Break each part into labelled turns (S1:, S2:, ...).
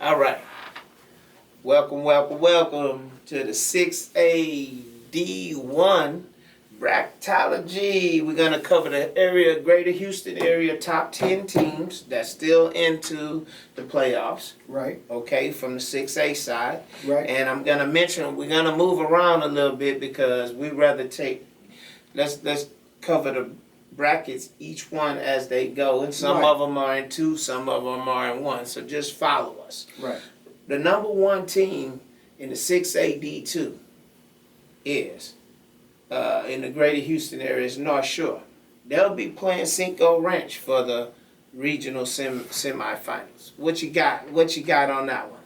S1: All right. Welcome to the 6A D1 Bracketology. We're going to cover the area, Greater Houston area, top 10 teams that's still into the playoffs.
S2: Right.
S1: Okay, from the 6A side.
S2: Right.
S1: And I'm going to mention, we're going to move around a little bit because we'd rather let's cover the brackets, each one as they go. And some of them are in 2, some of them are in 1. So just follow us.
S2: Right.
S1: The number 1 team in the 6A D2 is, in the Greater Houston area, is North Shore. They'll be playing Cinco Ranch for the regional semifinals. What you got? What you got on that one?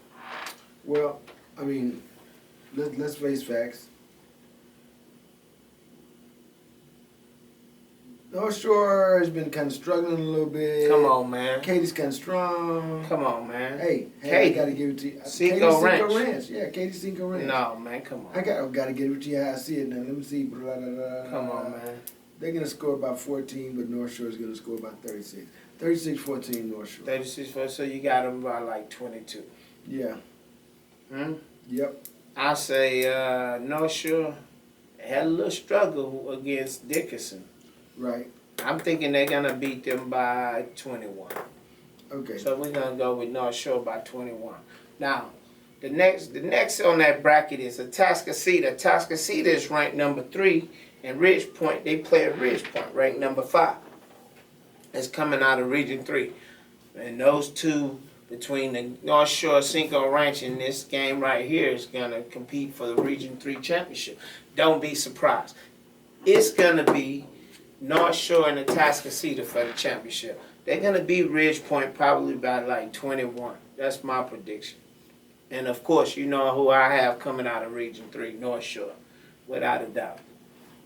S2: Well, I mean, let's face facts. North Shore has been kind of struggling a little bit.
S1: Come on, man.
S2: Katie's kind of strong.
S1: Come on, man.
S2: Hey,
S1: Katie.
S2: I got to give it to you.
S1: Cinco Ranch.
S2: Yeah, Katie Cinco Ranch.
S1: No, man, come on.
S2: I got to give it to you how I see it now. Let me see. Blah, blah, blah.
S1: Come on, man.
S2: They're going to score about 14, but North Shore is going to score about 36. 36-14 North Shore.
S1: 36, so you got them by like 22.
S2: Yeah. Yep.
S1: I say North Shore had a little struggle against Dickinson.
S2: Right.
S1: I'm thinking they're going to beat them by 21.
S2: Okay.
S1: So we're going to go with North Shore by 21. Now, the next on that bracket is Atascocita. Atascocita is ranked number 3, and Ridge Point, they play at Ridge Point, ranked number 5. It's coming out of Region 3. And those two, between the North Shore Cinco Ranch and this game right here, is going to compete for the Region 3 championship. Don't be surprised. It's going to be North Shore and Atascocita for the championship. They're going to beat Ridge Point probably by like 21. That's my prediction. And of course, you know who I have coming out of Region 3, North Shore, without a doubt.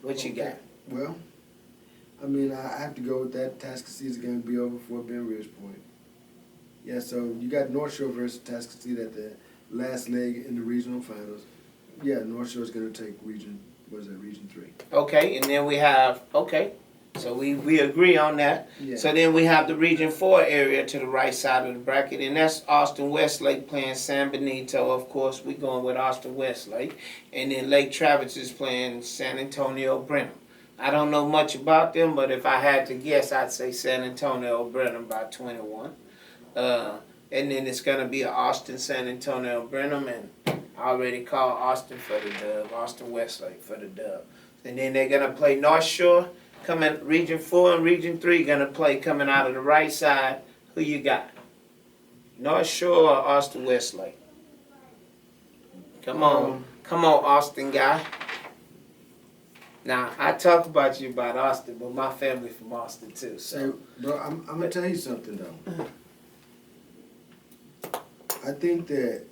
S1: What you got?
S2: Well, I mean, I have to go with that. Atascocita is going to be over for Ben Ridge Point. Yeah, so you got North Shore versus Atascocita at the last leg in the regional finals. Yeah, North Shore is going to take Region 3.
S1: Okay, and then we have, so we agree on that.
S2: Yeah.
S1: So then we have the Region 4 area to the right side of the bracket, and that's Austin Westlake playing San Benito. Of course, we're going with Austin Westlake. And then Lake Travis is playing San Antonio Brenham. I don't know much about them, but if I had to guess, I'd say San Antonio Brenham by 21. And then it's going to be Austin San Antonio Brenham, and I already called Austin for the dub, Austin Westlake for the dub. And then they're going to play North Shore, coming Region 4 and Region 3 going to play coming out of the right side. Who you got? North Shore or Austin Westlake? Come on, Austin guy. Now, I talked about you about Austin, but my family from Austin too. So,
S2: bro, I'm going to tell you something, though. I think that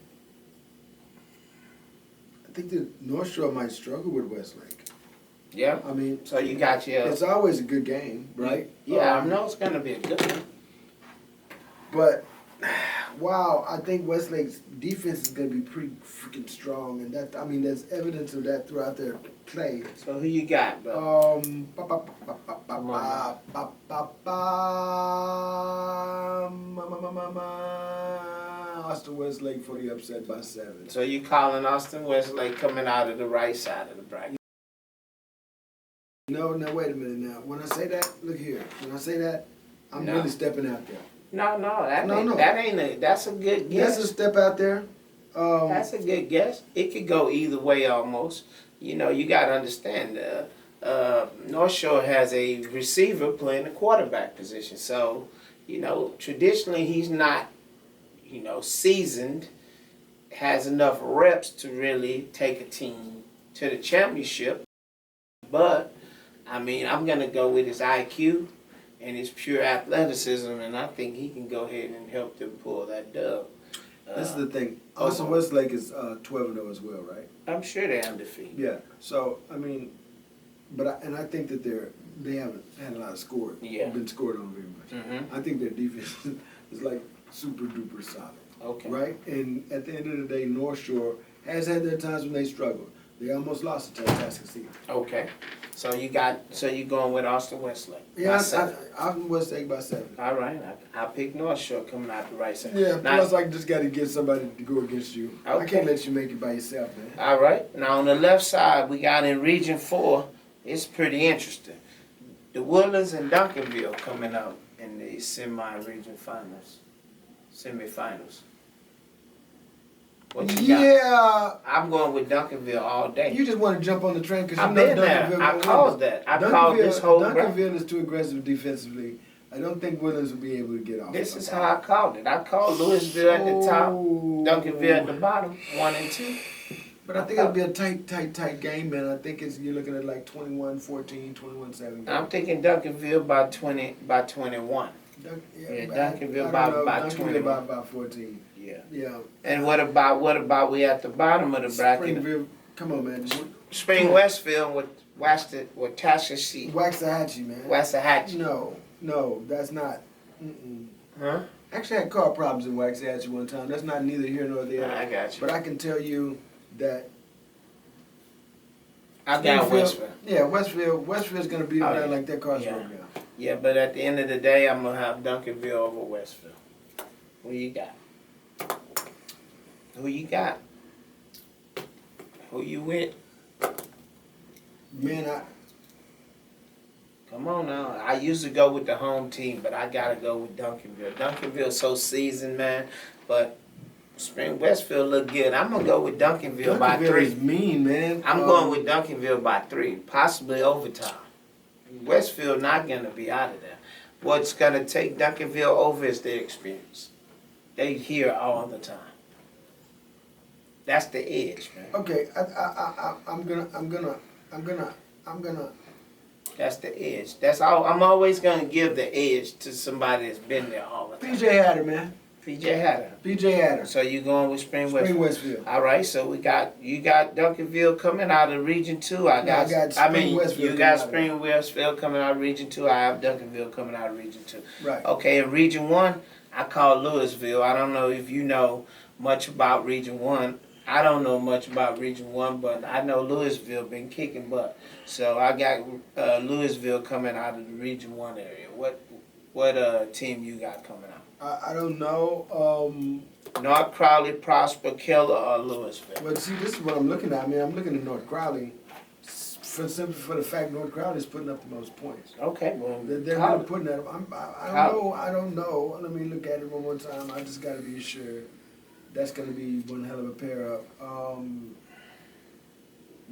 S2: North Shore might struggle with Westlake.
S1: yeah.
S2: I mean,
S1: So you got your.
S2: it's always a good game, right?
S1: Yeah, I know it's going to be a good one.
S2: But, wow, I think Westlake's defense is going to be pretty freaking strong. And there's evidence of that throughout their play.
S1: So who you got, bro?
S2: Austin Westlake for the upset by 7.
S1: So you calling Austin Westlake coming out of the right side of the bracket?
S2: No, wait a minute now. When I say that, look here. When I say that, I'm really stepping out there.
S1: No,
S2: No.
S1: That's a good guess.
S2: That's a step out there.
S1: That's a good guess. It could go either way almost. You know, you got to understand, North Shore has a receiver playing the quarterback position. So, you know, traditionally he's not, seasoned, has enough reps to really take a team to the championship. But, I mean, I'm going to go with his IQ and his pure athleticism, and I think he can go ahead and help them pull that dub.
S2: This is the thing. Austin Westlake is 12-0 as well, right?
S1: I'm sure they're undefeated.
S2: Yeah. So, I mean, I think that they haven't had a lot of scoring.
S1: Yeah.
S2: Been scored on very much.
S1: Mm-hmm.
S2: I think their defense is like super duper solid.
S1: Okay.
S2: Right? And at the end of the day, North Shore has had their times when they struggled. They almost lost it to Atascocita.
S1: Okay. So you going with Austin Westlake?
S2: Yeah, I'm Westlake by 7.
S1: All right. I picked North Shore coming out the right side.
S2: Yeah,
S1: Now,
S2: plus I just got to get somebody to go against you. I
S1: Okay.
S2: can't let you make it by yourself, man.
S1: all right. Now on the left side, we got in Region 4. It's pretty interesting. The Woodlands and Duncanville coming out in the semi-region finals, semifinals. What you got?
S2: Yeah,
S1: I'm going with Duncanville all day.
S2: you just want to jump on the train because you
S1: I've
S2: know
S1: been there.
S2: Duncanville.
S1: I called that. I called this whole bracket.
S2: Duncanville is too aggressive defensively. I don't think Woodlands will be able to get off.
S1: This is how I called it. I called Louisville at the top, Duncanville at the bottom, 1 and 2.
S2: But I think it'll be a tight game, man. I think you're looking at like 21-14, 21-7.
S1: I'm thinking Duncanville by 21. Duncanville by 21.
S2: By 14.
S1: Yeah.
S2: Yeah.
S1: And what about we at the bottom of the bracket?
S2: Springville, come on, man.
S1: Spring Westfield with Tascocita.
S2: Waxahachie, man.
S1: Waxahachie.
S2: No, that's not. Mm-mm.
S1: Huh?
S2: Actually, I had car problems in Waxahachie one time. That's not neither here nor there.
S1: I got you.
S2: But I can tell you that.
S1: I got Westfield.
S2: Yeah, Westfield's gonna beat them down like their cars
S1: Yeah.
S2: broke down.
S1: Yeah, but at the end of the day, I'm gonna have Duncanville over Westfield. Who you got? Who you got? Who you with?
S2: Man,
S1: Come on now. I usually go with the home team, but I gotta go with Duncanville. Duncanville's so seasoned, man. But Spring Westfield look good. I'm gonna go with Duncanville by 3.
S2: is mean, man.
S1: I'm going with Duncanville by 3, possibly overtime. Westfield not gonna be out of there. What's gonna take Duncanville over is their experience. They here all the time. That's the edge, man.
S2: Okay, I'm gonna.
S1: That's the edge. That's all. I'm always gonna give the edge to somebody that's been there all the time.
S2: PJ Hatter, man.
S1: PJ Hatter.
S2: PJ Hatter.
S1: So you going with Spring
S2: Spring
S1: Westfield?
S2: Westfield.
S1: All right. So you got Duncanville coming out of Region 2. I got
S2: Spring Westfield
S1: you got
S2: coming out.
S1: Spring Westfield coming out of Region 2. I have Duncanville coming out of Region 2.
S2: Right.
S1: Okay. In Region 1, I call Louisville. I don't know if you know much about Region 1. I don't know much about Region 1, but I know Louisville been kicking butt. So I got Louisville coming out of the Region 1 area. What team you got coming out?
S2: I don't know.
S1: North Crowley, Prosper, Keller, or Louisville?
S2: But see, this is what I'm looking at. I mean, I'm looking at North Crowley simply for the fact North Crowley is putting up the most points.
S1: Okay, well,
S2: They're really putting that. I don't know. Let me look at it one more time. I just got to be sure. That's going to be one hell of a pair up.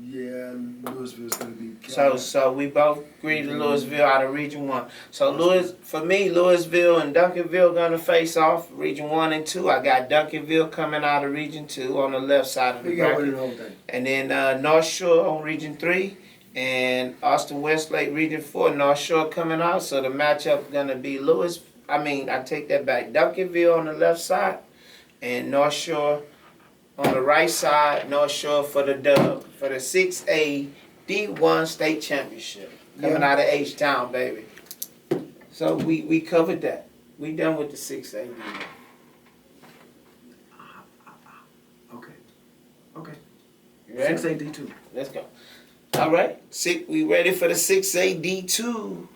S2: Yeah, Louisville's going to be.
S1: So we both agree to Louisville out of Region 1. So for me, Louisville and Duncanville going to face off Region 1 and 2. I got Duncanville coming out of Region 2 on the left side of the
S2: We got
S1: bracket.
S2: winning the whole thing.
S1: And then North Shore on Region 3 and Austin Westlake Region 4. North Shore coming out. So the matchup going to be I take that back. Duncanville on the left side and North Shore on the right side. North Shore for the dub for the 6A D1 state championship coming out of H-Town, baby. So we covered that. We done with the 6A D1.
S2: Okay.
S1: You ready?
S2: 6A D2.
S1: Let's go. All right. We ready for the 6A D2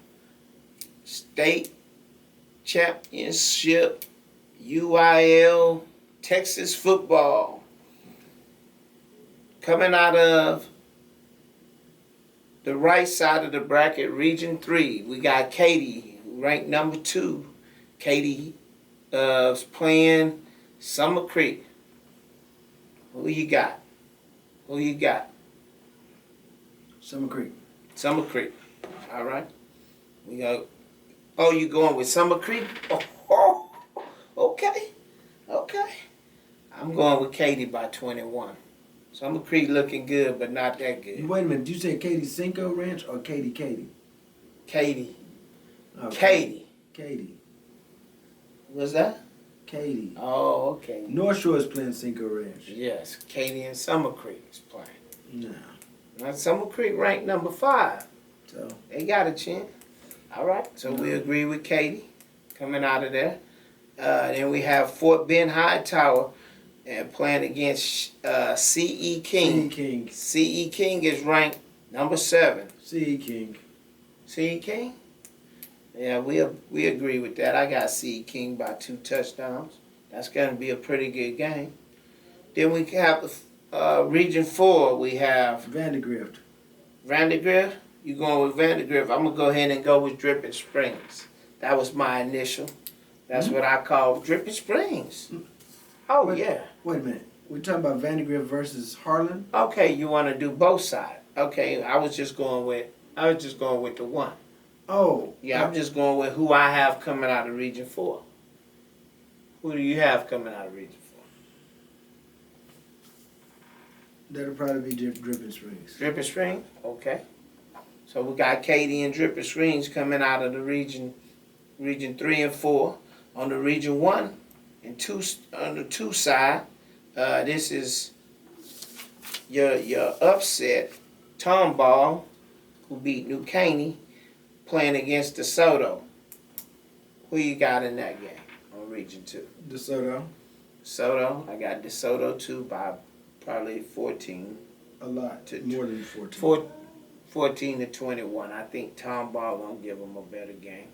S1: state championship UIL Texas football. Coming out of the right side of the bracket, Region 3, we got Katy, ranked number 2. Katy is playing Summer Creek. Who you got?
S2: Summer Creek.
S1: Summer Creek. All right. We go. Oh, you going with Summer Creek? Oh, okay. I'm going with Katy by 21. Summer Creek looking good, but not that good.
S2: Wait a minute. Did you say Katy Cinco Ranch or Katy?
S1: Katy.
S2: Okay. Katy.
S1: What's that?
S2: Katy.
S1: Oh, okay.
S2: North Shore is playing Cinco Ranch.
S1: Yes, Katy and Summer Creek is playing.
S2: No.
S1: Now, Summer Creek ranked number 5.
S2: So
S1: They got a chance. All right. So we agree with Katy coming out of there. Then we have Fort Bend Hightower and playing against C.E.
S2: C.E.
S1: King.
S2: King.
S1: C.E. King is ranked number 7.
S2: C.E. King.
S1: C.E. King? Yeah, we agree with that. I got C.E. King by 2 touchdowns. That's going to be a pretty good game. Then we have Region 4. We have
S2: Vandergrift.
S1: Vandergrift. You going with Vandergrift? I'm gonna go ahead and go with Dripping Springs. That was my initial. That's what I call Dripping Springs. Oh yeah.
S2: Wait a minute. We're talking about Vandergrift versus Harlan?
S1: Okay, you want to do both sides? Okay, I was just going with the one.
S2: Oh.
S1: Yeah, I'm just going with who I have coming out of Region 4. Who do you have coming out of Region 4?
S2: That'll probably be Dripping Springs.
S1: Dripping Springs. Okay. So we got Katy and Dripping Springs coming out of the Region 3 and 4. On the Region 1 and 2, on the 2 side, this is your upset, Tomball, who beat New Caney, playing against DeSoto. Who you got in that game on Region 2?
S2: DeSoto.
S1: DeSoto. I got DeSoto 2 by probably 14.
S2: A lot. More than 14.
S1: 14 to 21. I think Tomball gonna give them a better game.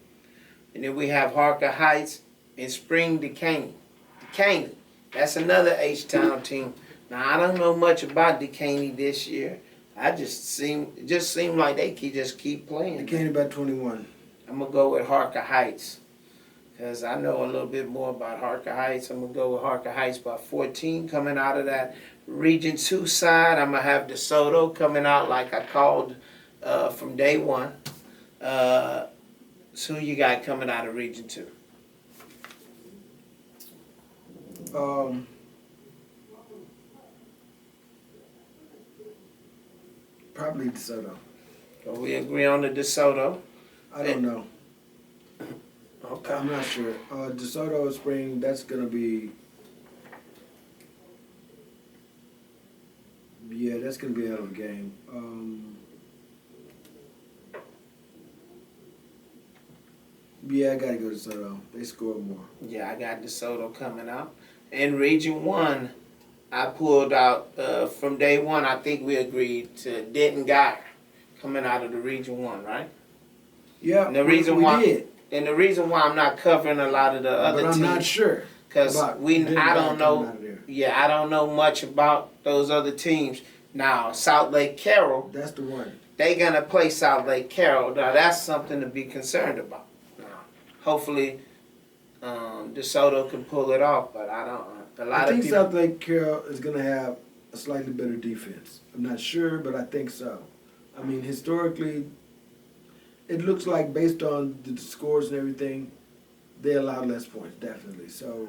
S1: And then we have Harker Heights and Spring Decaney. Decaney. That's another H-Town team. Now I don't know much about Decaney this year. It just seemed like they just keep playing.
S2: Decaney about 21.
S1: I'm gonna go with Harker Heights because I know a little bit more about Harker Heights. I'm gonna go with Harker Heights by 14 coming out of that Region 2 side. I'm gonna have DeSoto coming out like I called from day one. So who you got coming out of Region 2?
S2: Probably DeSoto.
S1: So we agree on the DeSoto.
S2: I don't know.
S1: Okay.
S2: I'm not sure. DeSoto Spring, that's going to be... Yeah, that's going to be a hell of a game. Yeah, I got to go to DeSoto. They scored more.
S1: Yeah, I got DeSoto coming out. In Region 1, I pulled out, from day one, I think we agreed to Denton Guyer coming out of the Region 1, right?
S2: Yeah,
S1: And the reason why I'm not covering a lot of the other teams.
S2: But I'm not sure.
S1: Because I don't know. Yeah, I don't know much about those other teams. Now, South Lake Carroll.
S2: That's the one.
S1: They gonna play South Lake Carroll. Now that's something to be concerned about. Now, hopefully, DeSoto can pull it off, but I don't.
S2: I think South Lake Carroll is gonna have a slightly better defense. I'm not sure, but I think so. I mean, historically, it looks like based on the scores and everything, they allow less points, definitely. So,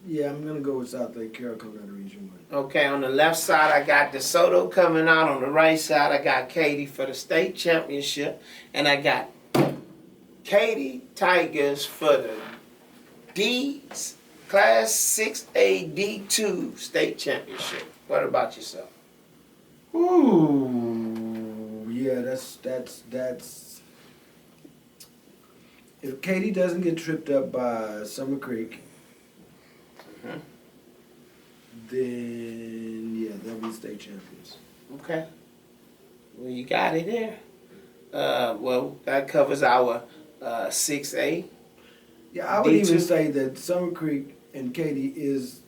S2: yeah, I'm going to go with South Lake Carroll coming out of Region 1.
S1: Okay, on the left side, I got DeSoto coming out. On the right side, I got Katy for the state championship. And I got Katy Tigers for the Class 6A D2 state championship. What about yourself?
S2: Ooh, yeah, that's. If Katy doesn't get tripped up by Summer Creek, then yeah, they'll be state champions.
S1: Okay. Well, you got it there. Well, that covers our 6A.
S2: Yeah, I would
S1: D2.
S2: even say that Summer Creek and Katy is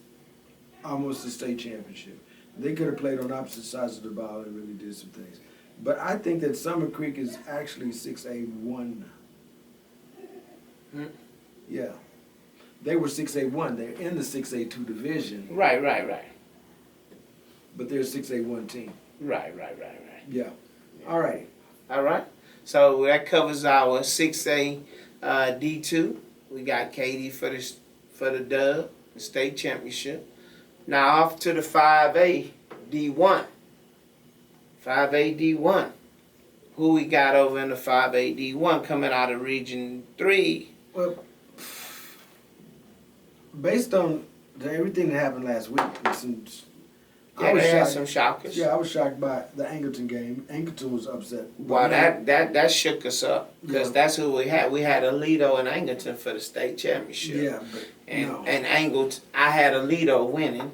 S2: almost a state championship. They could have played on opposite sides of the ball and really did some things. But I think that Summer Creek is actually 6A1. Yeah. They were 6A1. They're in the 6A2 division.
S1: Right.
S2: But they're a 6A1 team.
S1: Right.
S2: Yeah. All right.
S1: All right. So that covers our 6A D2. We got Katy for the dub, the state championship. Now off to the 5A D1. 5A D1. Who we got over in the 5A D1 coming out of Region 3?
S2: Well, based on everything that happened last week,
S1: Yeah, they had some shockers.
S2: Yeah, I was shocked by the Angleton game. Angleton was upset.
S1: Wow, that shook us up because
S2: Yeah.
S1: that's who we had. We had Alito and Angleton for the state championship.
S2: Yeah, but no.
S1: And Angleton, I had Alito winning.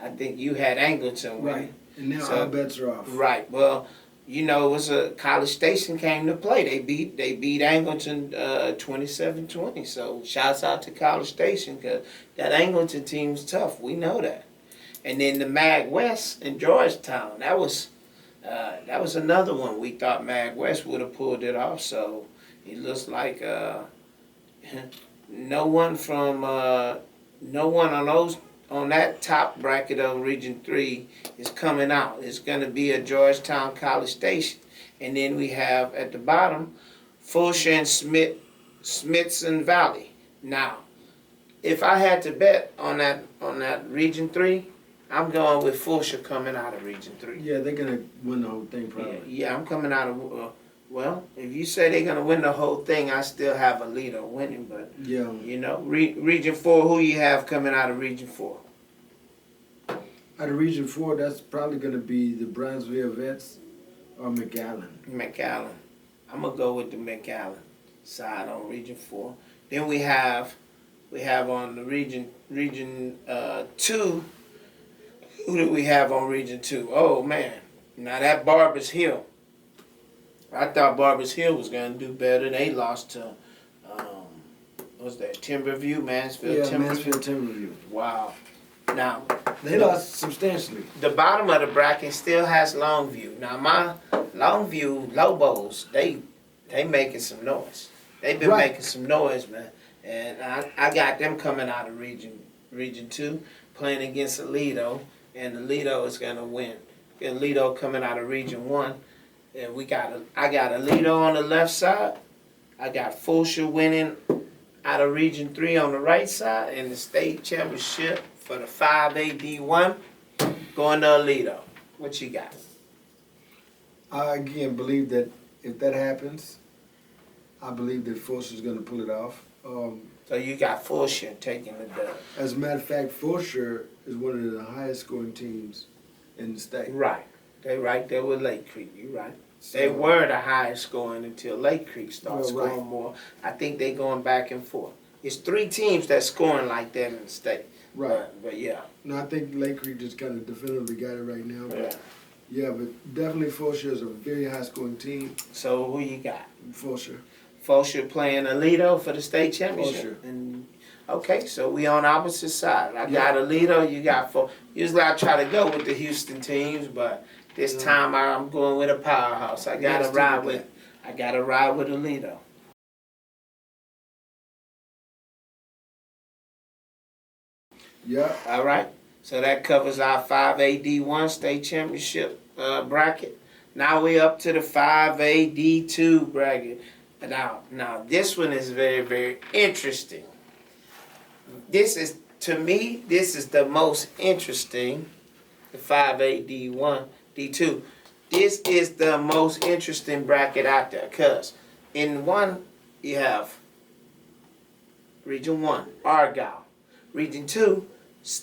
S1: I think you had Angleton winning.
S2: Right, and now
S1: So-
S2: all bets are off.
S1: Right. Well, you know, it was a College Station came to play. They beat Angleton 27-20. So shouts out to College Station because that Angleton team's tough. We know that. And then the Mag West in Georgetown. That was another one. We thought Mag West would have pulled it off. So it looks like no one on that top bracket of Region 3 is coming out. It's going to be a Georgetown College Station. And then we have at the bottom, Fulshire and Smithson Valley. Now, if I had to bet on that Region 3, I'm going with Fulshire coming out of Region 3.
S2: Yeah, they're gonna win the whole thing probably.
S1: Yeah, I'm coming out of, well, if you say they're going to win the whole thing, I still have Alito winning, but
S2: Yeah.
S1: you know, Region 4, who you have coming out of Region 4?
S2: Out of Region 4, that's probably gonna be the Brownsville Vets or McAllen.
S1: McAllen. I'm going to go with the McAllen side on Region 4. Then we have on the Region 2, who do we have on Region 2? Oh, man. Now that Barbers Hill. I thought Barbers Hill was going to do better. They lost to, what was that, Timberview, Mansfield,
S2: Yeah,
S1: Timberview?
S2: Mansfield Timberview.
S1: Wow. Now,
S2: They lost substantially.
S1: the bottom of the bracket still has Longview. Now, my Longview Lobos, they making some noise. They've been
S2: Right.
S1: making some noise, man. And I got them coming out of Region 2, playing against Alito, and Alito is going to win. Alito coming out of Region 1. And I got Alito on the left side. I got Fulshire winning out of Region 3 on the right side, and the state championship for the 5AD1 going to Alito. What you got?
S2: I again believe that if that happens, I believe that Fulshire's gonna pull it off.
S1: So you got Fulshire taking the dub.
S2: As a matter of fact, Fulshire is one of the highest scoring teams in the state.
S1: Right. They right there with Lake Creek. You right.
S2: So-
S1: They were the highest scoring until Lake Creek starts
S2: Well, right.
S1: scoring more. I think they going back and forth. It's 3 teams that's scoring like that in the state.
S2: Right.
S1: But yeah.
S2: No, I think Lake Creek just kind of definitively got it right now.
S1: Yeah.
S2: But yeah, but definitely Fulshire is a very high scoring team.
S1: So who you got?
S2: Fulshire.
S1: Fulshire playing Alito for the state championship.
S2: Fulshire.
S1: And okay, so we on opposite side. I got Alito, you got Fulshire. Usually I try to go with the Houston teams, but this time I'm going with a powerhouse. I gotta
S2: stick
S1: ride
S2: with
S1: with Alito.
S2: Yeah.
S1: All right. So that covers our 5AD1 state championship bracket. Now we up to the 5AD2 bracket. Now this one is very, very interesting. This is, to me, this is the most interesting, the 5AD1, D2. This is the most interesting bracket out there because in one, you have Region 1, Argyle. Region 2,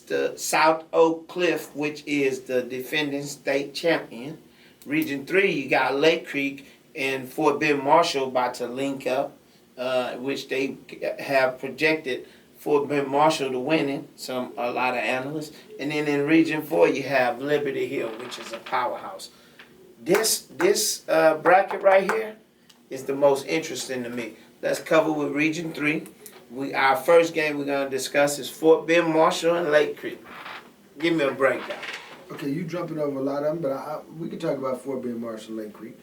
S1: the South Oak Cliff, which is the defending state champion. Region 3, you got Lake Creek and Fort Bend Marshall about to link up, which they have projected Fort Bend Marshall to winning, a lot of analysts. And then in Region 4, you have Liberty Hill, which is a powerhouse. This bracket right here is the most interesting to me. Let's cover with Region 3. Our first game we're going to discuss is Fort Bend Marshall and Lake Creek. Give me a breakdown.
S2: Okay, you jumping over a lot of them, but we can talk about Fort Bend Marshall Lake Creek.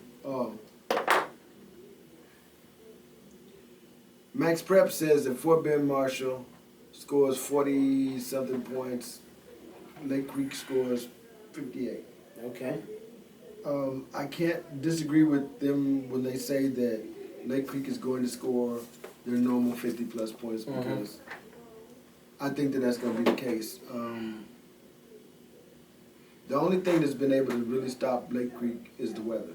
S2: Max Prep says that Fort Bend Marshall scores 40-something points. Lake Creek scores 58.
S1: Okay.
S2: I can't disagree with them when they say that Lake Creek is going to score their normal 50-plus points because I think that that's going to be the case. The only thing that's been able to really stop Lake Creek is the weather.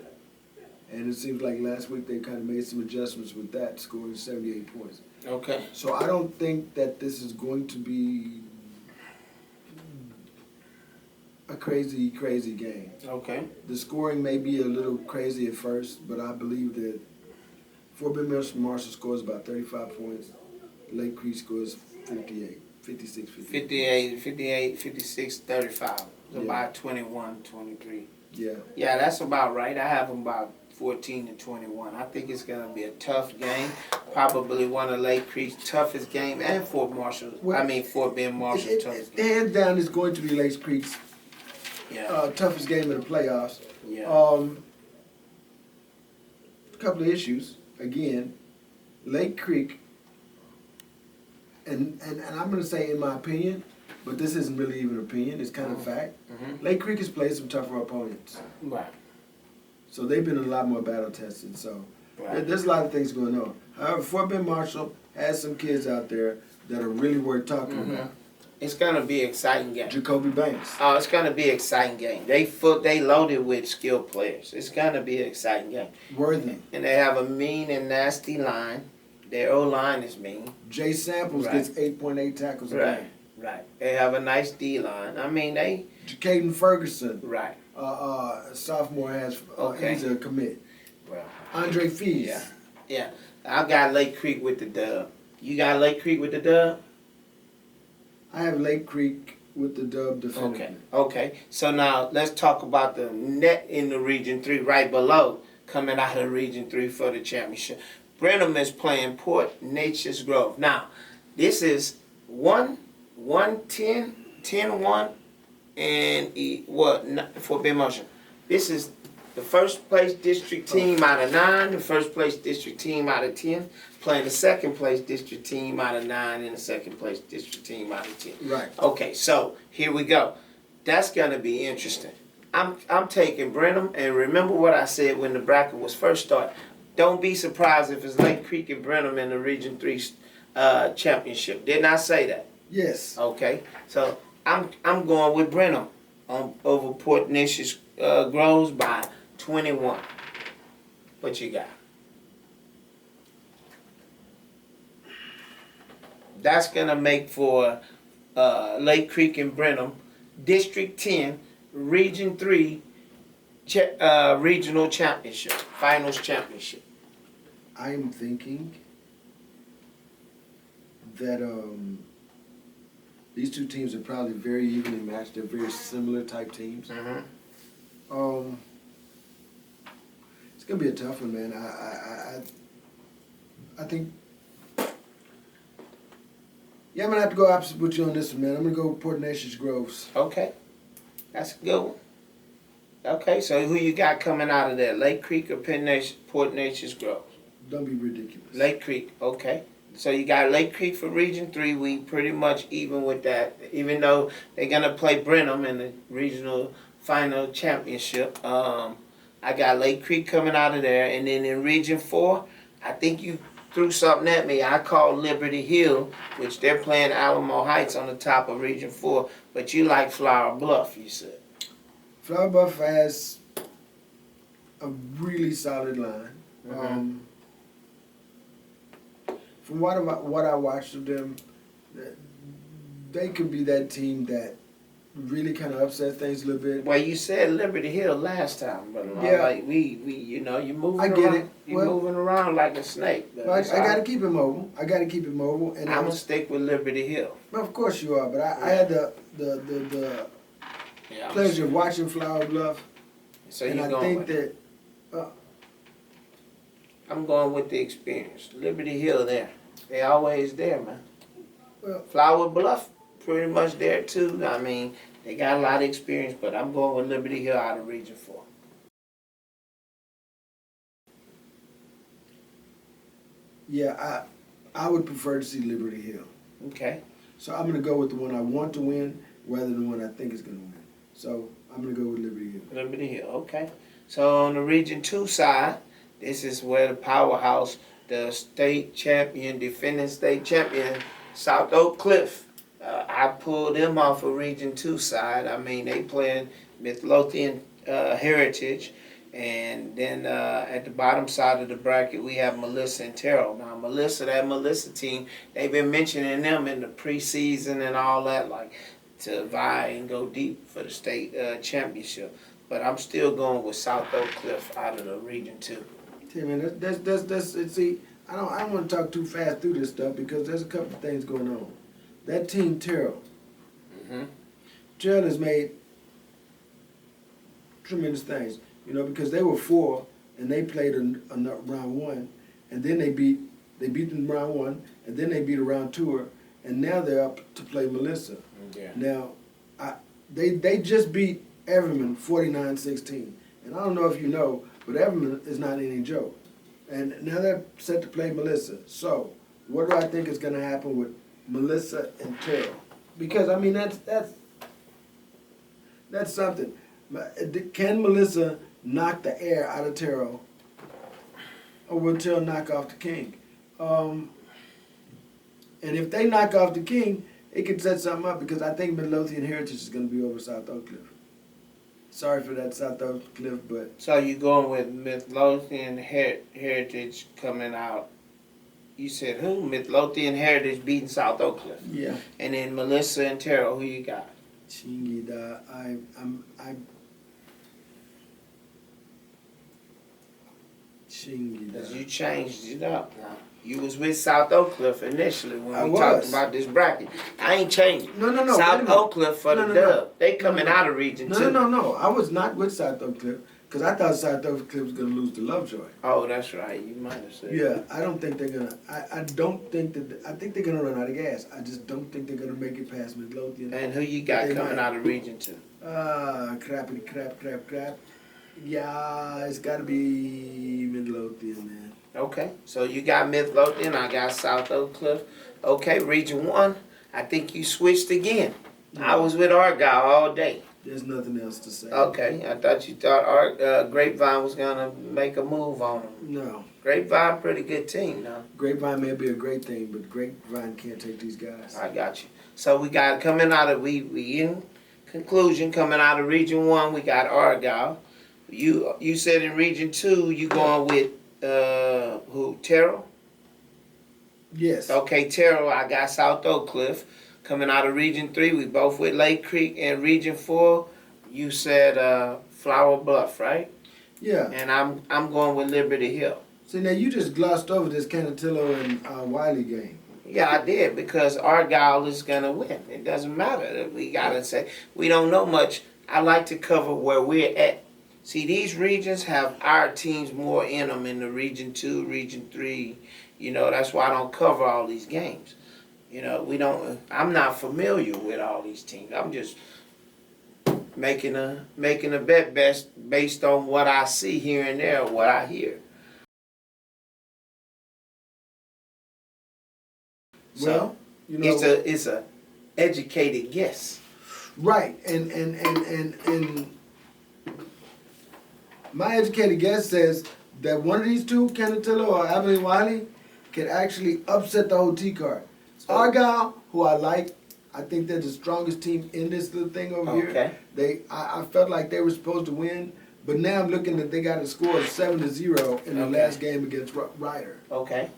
S2: And it seems like last week they kind of made some adjustments with that, scoring 78 points.
S1: Okay.
S2: So I don't think that this is going to be a crazy game.
S1: Okay.
S2: The scoring may be a little crazy at first, but I believe that Fort Bend Marshall scores about 35 points. Lake Creek scores 56,
S1: 56, 35. It's
S2: Yeah.
S1: about 21, 23.
S2: Yeah.
S1: Yeah, that's about right. I have them about 14 to 21. I think it's going to be a tough game. Probably one of Lake Creek's toughest game and Fort Bend Marshall's toughest game.
S2: Hands down, it's going to be Lake Creek's
S1: Yeah.
S2: toughest game in the playoffs.
S1: Yeah.
S2: A couple of issues. Again, Lake Creek, and I'm going to say in my opinion, but this isn't really even opinion, it's kind of fact.
S1: Mm-hmm.
S2: Lake Creek has played some tougher opponents.
S1: Right.
S2: So they've been a lot more battle tested. So
S1: Right.
S2: there's a lot of things going on. However, Fort Bend Marshall has some kids out there that are really worth talking about.
S1: It's going to be an exciting game.
S2: Jacoby Banks.
S1: Oh, it's going to be an exciting game. They loaded with skilled players. It's going to be an exciting game.
S2: Worthy.
S1: And they have a mean and nasty line. Their O-line is mean.
S2: Jay Samples
S1: Right.
S2: gets 8.8 tackles a
S1: Right.
S2: game.
S1: Right. They have a nice D-line. I mean, they...
S2: Caden Ferguson,
S1: Right.
S2: sophomore, has
S1: Okay.
S2: he's a commit.
S1: Well,
S2: Andre Fees.
S1: yeah. Yeah. I got Lake Creek with the dub. You got Lake Creek with the dub?
S2: I have Lake Creek with the dub definitively.
S1: Okay. Okay. So now let's talk about the net in the Region 3 right below, coming out of Region 3 for the championship. Brenham is playing Port Neches Grove. Now, this is 1-10, 10-1, and for Ben Motion. This is the first place district team out of 9, the first place district team out of 10, playing the second place district team out of 9, and the second place district team out of 10.
S2: Right.
S1: Okay, so here we go. That's gonna be interesting. I'm taking Brenham, and remember what I said when the bracket was first started. Don't be surprised if it's Lake Creek and Brenham in the Region 3 championship. Didn't I say that?
S2: Yes.
S1: Okay, so I'm going with Brenham over Port Neches Groves by 21. What you got? That's gonna make for Lake Creek and Brenham, District 10, Region 3, Regional Championship, Finals Championship.
S2: I am thinking that these two teams are probably very evenly matched. They're very similar type teams.
S1: Mm-hmm.
S2: It's gonna be a tough one, man. I think. Yeah, I'm gonna have to go opposite with you on this one, man. I'm gonna go with Port Neches Groves.
S1: Okay, that's a good one. Okay, so who you got coming out of there? Lake Creek or Port Neches Groves?
S2: Don't be ridiculous.
S1: Lake Creek, okay. So you got Lake Creek for Region 3. We pretty much even with that, even though they're going to play Brenham in the regional final championship. I got Lake Creek coming out of there. And then in Region 4, I think you threw something at me. I called Liberty Hill, which they're playing Alamo Heights on the top of Region 4. But you like Flower Bluff, you said.
S2: Flower Bluff has a really solid line.
S1: Mm-hmm.
S2: From what I watched of them, they could be that team that really kind of upset things a little bit.
S1: Well, you said Liberty Hill last time, but
S2: Yeah.
S1: like you know, you're moving
S2: I
S1: around.
S2: get it.
S1: You're moving around like a snake. But
S2: Well, I
S1: it's all
S2: got to
S1: right.
S2: keep it mobile. And
S1: I'm gonna stick with Liberty Hill.
S2: well, of course you are. But I had the
S1: Yeah.
S2: pleasure of watching Flower Bluff,
S1: So
S2: and
S1: you
S2: I
S1: going
S2: think
S1: with
S2: that
S1: I'm going with the experience. Liberty Hill there. They always there, man.
S2: Well-
S1: Flower Bluff, pretty much there too. I mean, they got a lot of experience, but I'm going with Liberty Hill out of Region 4.
S2: yeah, I would prefer to see Liberty Hill.
S1: Okay.
S2: So I'm gonna go with the one I want to win rather than the one I think is gonna win. So I'm gonna go with Liberty Hill.
S1: Liberty Hill, okay. So on the Region 2 side, this is where the powerhouse, the state champion, defending state champion, South Oak Cliff. I pulled them off of Region 2 side. I mean, they playing Midlothian Heritage. And then at the bottom side of the bracket, we have Melissa and Terrell. Now, that Melissa team, they've been mentioning them in the preseason and all that. Like, to vie and go deep for the state championship. But I'm still going with South Oak Cliff out of the Region 2.
S2: See, man, see, I don't want to talk too fast through this stuff because there's a couple of things going on. That team, Terrell.
S1: Mm-hmm.
S2: Terrell has made tremendous things, you know, because they were 4 and they played a round 1, and then they beat them round 1, and then they beat a round 2, and now they're up to play Melissa.
S1: Yeah.
S2: Now, they just beat Everman 49-16, and I don't know if you know, but Everman is not any joke. And now they're set to play Melissa. So, what do I think is going to happen with Melissa and Terrell? Because, I mean, that's something. Can Melissa knock the air out of Terrell, or will Terrell knock off the king? And if they knock off the king, it could set something up, because I think Midlothian Heritage is going to be over South Oak Cliff. Sorry for that, South Oak Cliff, but...
S1: So you going with Midlothian Heritage coming out. You said who? Midlothian Heritage beating South Oak Cliff.
S2: Yeah.
S1: And then Melissa and Terrell, who you got?
S2: Chingida, Chingida.
S1: Because you changed it up now. You was with South Oak Cliff initially when we
S2: I
S1: talked
S2: was.
S1: about this bracket. I ain't changing.
S2: No. wait a
S1: South
S2: minute.
S1: Oak Cliff for
S2: No,
S1: the
S2: no, no.
S1: dub. They coming
S2: No.
S1: out of Region 2.
S2: No. I was not with South Oak Cliff, because I thought South Oak Cliff was going to lose to Lovejoy.
S1: Oh, that's right. You might have said.
S2: Yeah, I don't think they're going to. I don't think that. I think they're going to run out of gas. I just don't think they're going to make it past Midlothian.
S1: And who you got
S2: They
S1: coming
S2: might.
S1: out of Region 2?
S2: Crappity crap. Yeah, it's got to be Midlothian, man.
S1: Okay, so you got Midlothian, I got South Oak Cliff. Okay, Region 1, I think you switched again. I was with Argyle all day.
S2: There's nothing else to say.
S1: Okay, I thought you thought Grapevine was going to make a move on them.
S2: No.
S1: Grapevine, pretty good team, now.
S2: Grapevine may be a great thing, but Grapevine can't take these guys.
S1: I got you. So we got coming out of, we in conclusion, coming out of Region 1, we got Argyle. You said in Region 2, you going with, who, Terrell?
S2: Yes.
S1: Okay, Terrell, I got South Oak Cliff. Coming out of Region 3, we both with Lake Creek. And Region 4, you said Flower Bluff, right?
S2: Yeah.
S1: And I'm going with Liberty Hill.
S2: See, now you just glossed over this Canatillo and Wiley game.
S1: Yeah, I did, because Argyle is going to win. It doesn't matter. We got to say, we don't know much. I like to cover where we're at. See, these regions have our teams more in them in the Region 2, Region 3. You know, that's why I don't cover all these games. You know, I'm not familiar with all these teams. I'm just making a bet based on what I see here and there, what I hear.
S2: Well,
S1: So,
S2: you know,
S1: it's a educated guess.
S2: right, and my educated guess says that one of these two, Canatillo or Abilene Wiley, can actually upset the whole T card. Argyle, who I like, I think they're the strongest team in this little thing over
S1: Okay.
S2: here. I felt like they were supposed to win, but now I'm looking that they got a score of 7-0 in the
S1: Okay.
S2: last game against Ryder.
S1: Okay.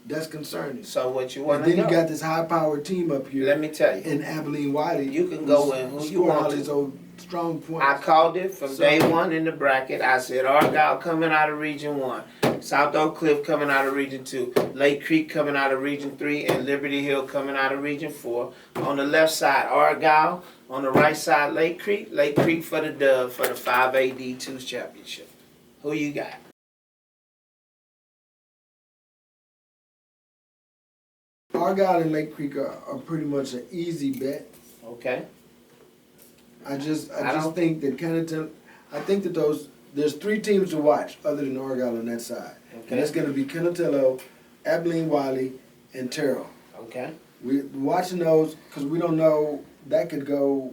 S2: That's concerning.
S1: So what you
S2: And
S1: want to
S2: then
S1: know?
S2: you got this high-powered team up here
S1: Let me tell you.
S2: in Abilene Wiley.
S1: You can go
S2: who's
S1: in who you
S2: scoring
S1: want
S2: all
S1: to.
S2: these old strong points.
S1: I called it from
S2: So-
S1: day one in the bracket. I said Argyle coming out of Region 1, South Oak Cliff coming out of Region 2, Lake Creek coming out of Region 3, and Liberty Hill coming out of Region 4. On the left side, Argyle. On the right side, Lake Creek. Lake Creek for the dub for the 5A D2 championship. Who you got?
S2: Argyle and Lake Creek are pretty much an easy bet.
S1: Okay.
S2: I just
S1: don't-
S2: think that there's 3 teams to watch other than Argyle on that side.
S1: Okay.
S2: And it's going to be Canatillo, Abilene Wiley, and Terrell.
S1: Okay.
S2: We're watching those because we don't know, that could go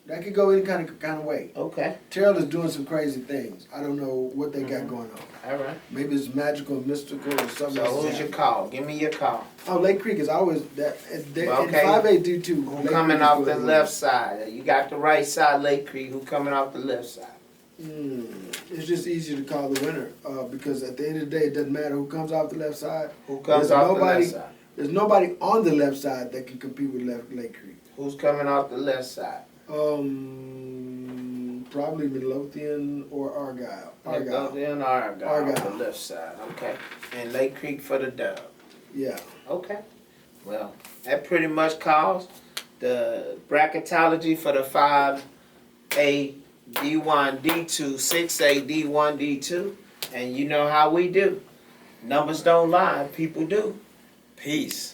S2: any kind of way.
S1: Okay.
S2: Terrell is doing some crazy things. I don't know what they got going on.
S1: All right.
S2: Maybe it's magical, mystical, or something.
S1: So
S2: else
S1: who's your
S2: happening.
S1: call? Give me your call.
S2: Oh, Lake Creek is always that. In
S1: Okay.
S2: 5A D2.
S1: Who
S2: Lake
S1: coming
S2: Creek is
S1: off
S2: gonna
S1: the
S2: win.
S1: left side? You got the right side, Lake Creek. Who coming off the left side?
S2: It's just easier to call the winner because at the end of the day, it doesn't matter who comes off the left side.
S1: Who comes
S2: There's
S1: off
S2: nobody,
S1: the left side?
S2: There's nobody on the left side that can compete with Lake Creek.
S1: Who's coming off the left side?
S2: Probably Midlothian or Argyle.
S1: Midlothian, Argyle on
S2: Argyle.
S1: the left side. Okay. And Lake Creek for the dub.
S2: Yeah.
S1: Okay. Well, that pretty much calls the bracketology for the 5A, D1, D2, 6A, D1, D2. And you know how we do. Numbers don't lie, people do. Peace.